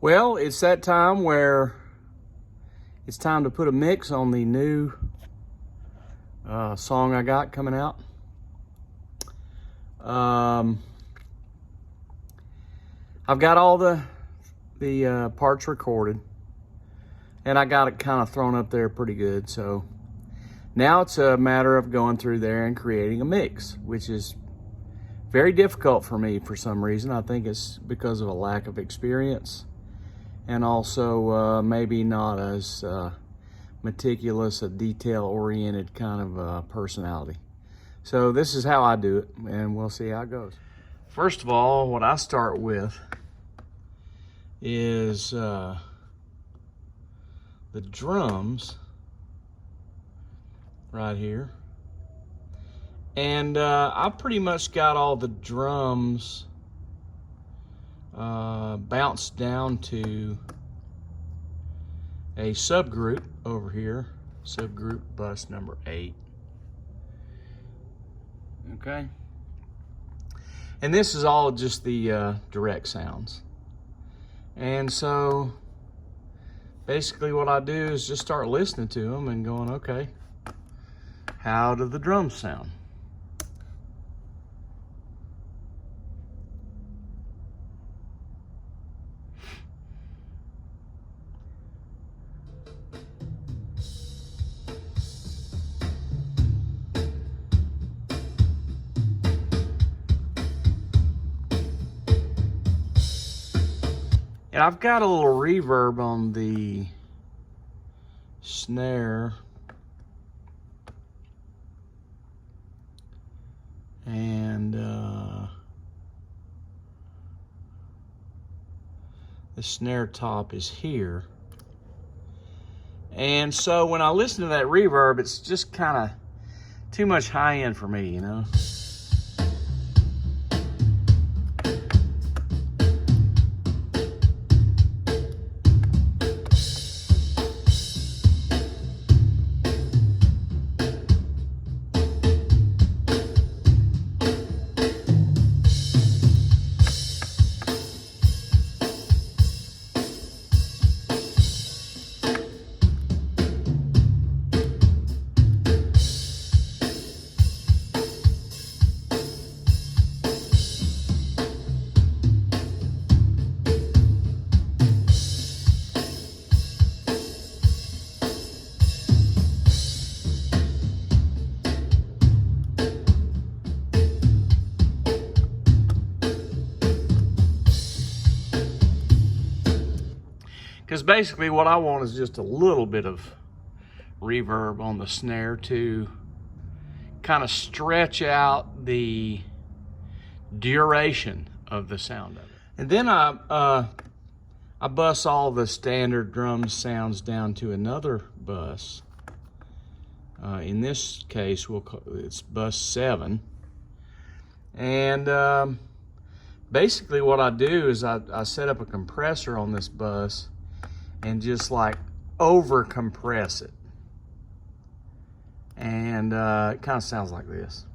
Well, it's that time where it's time to put a mix on the new song I got coming out. I've got all the parts recorded, and I got it kind of thrown up there pretty good. So now it's a matter of going through there and creating a mix, which is very difficult for me for some reason. I think it's because of a lack of experience, and also maybe not as meticulous, a detail-oriented kind of personality. So this is how I do it, and we'll see how it goes. First of all, what I start with is the drums right here. And I pretty much got all the drums bounced down to a subgroup over here, subgroup bus number 8. Okay. And this is all just the direct sounds. And so basically what I do is just start listening to them and going, okay, how do the drums sound? And I've got a little reverb on the snare. And the snare top is here. And so when I listen to that reverb, it's just kind of too much high end for me, you know? Because basically what I want is just a little bit of reverb on the snare to kind of stretch out the duration of the sound of it. And then I bus all the standard drum sounds down to another bus. In this case, it's bus 7. And basically what I do is I set up a compressor on this bus and just like over compress it. And it kind of sounds like this.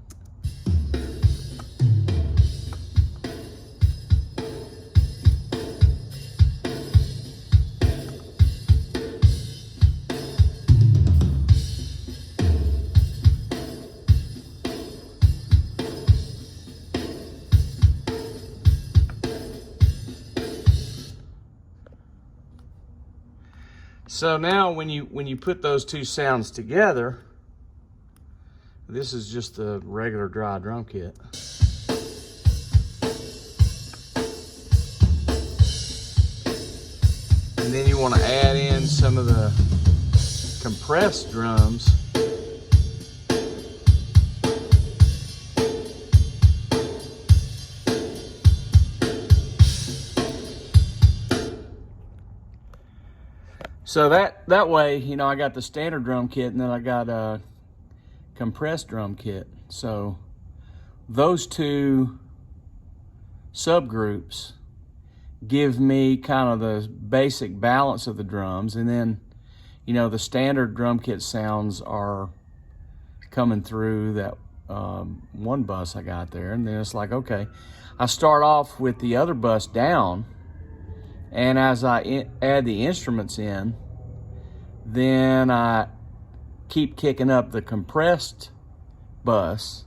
So now when you put those two sounds together, this is just the regular dry drum kit. And then you want to add in some of the compressed drums. So that way, you know, I got the standard drum kit, and then I got a compressed drum kit. So those two subgroups give me kind of the basic balance of the drums, and then, you know, the standard drum kit sounds are coming through that one bus I got there. And then it's like, okay, I start off with the other bus down, And as I add the instruments in, then I keep kicking up the compressed bus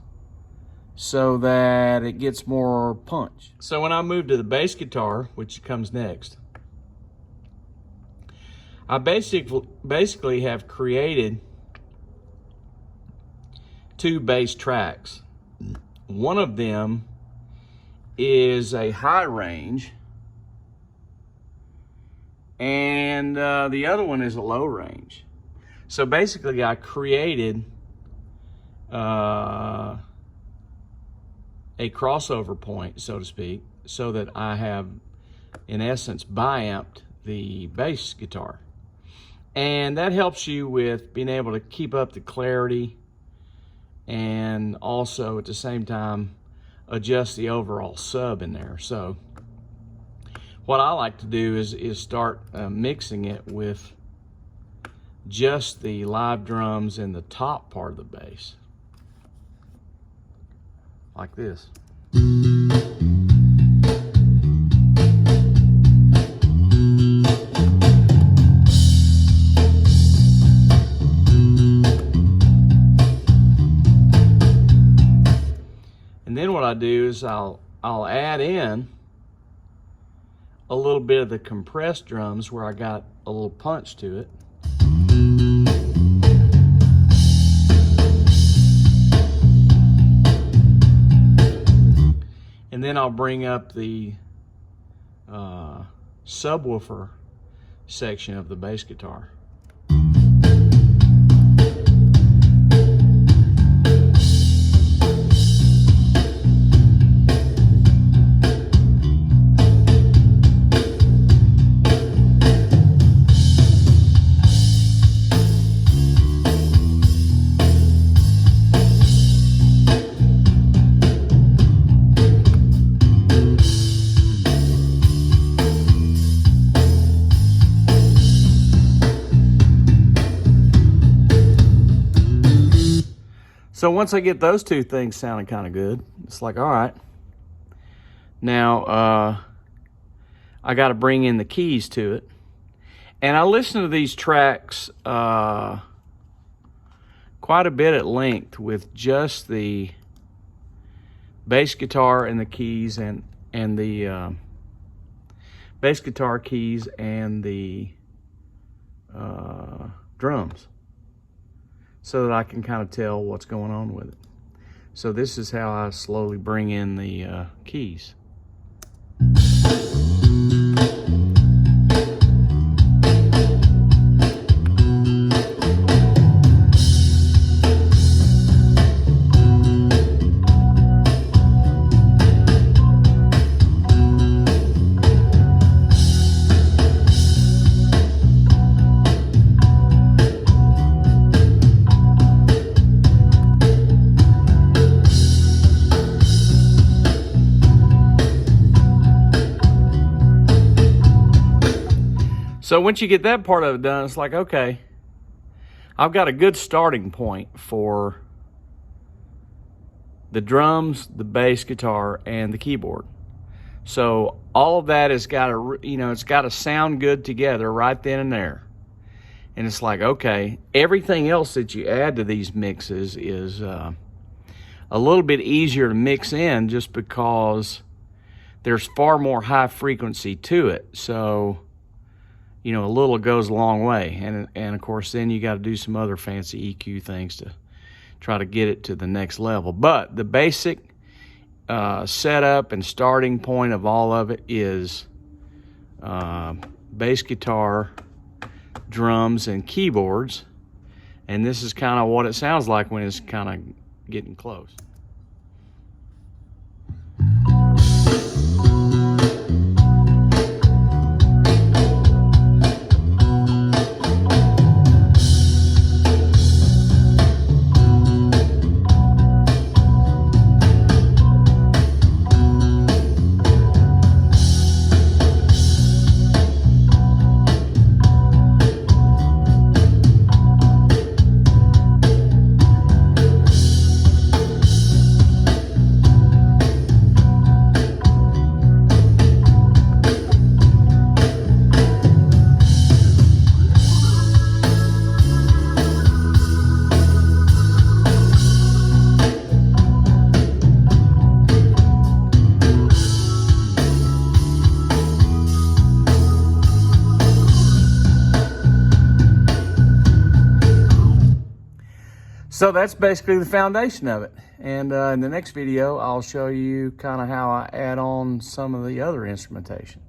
so that it gets more punch. So when I move to the bass guitar, which comes next, I basically have created 2 bass tracks. One of them is a high range, and the other one is a low range. So basically I created a crossover point, so to speak, so that I have, in essence, bi-amped the bass guitar. And that helps you with being able to keep up the clarity and also at the same time adjust the overall sub in there. So what I like to do is start mixing it with just the live drums in the top part of the bass, like this. And then what I do is I'll add in a little bit of the compressed drums where I got a little punch to it. And then I'll bring up the subwoofer section of the bass guitar. So once I get those 2 things sounding kind of good, it's like, all right, now I got to bring in the keys to it. And I listen to these tracks quite a bit at length with just the bass guitar and the keys and the bass guitar keys and the drums, so that I can kind of tell what's going on with it. So this is how I slowly bring in the keys. So once you get that part of it done, it's like, okay, I've got a good starting point for the drums, the bass guitar, and the keyboard. So all of that has got to, it's got to sound good together right then and there. And it's like, okay, everything else that you add to these mixes is a little bit easier to mix in just because there's far more high frequency to it. So a little goes a long way. And of course, then you got to do some other fancy EQ things to try to get it to the next level. But the basic setup and starting point of all of it is bass guitar, drums, and keyboards. And this is kind of what it sounds like when it's kind of getting close. So that's basically the foundation of it. And in the next video, I'll show you kind of how I add on some of the other instrumentation.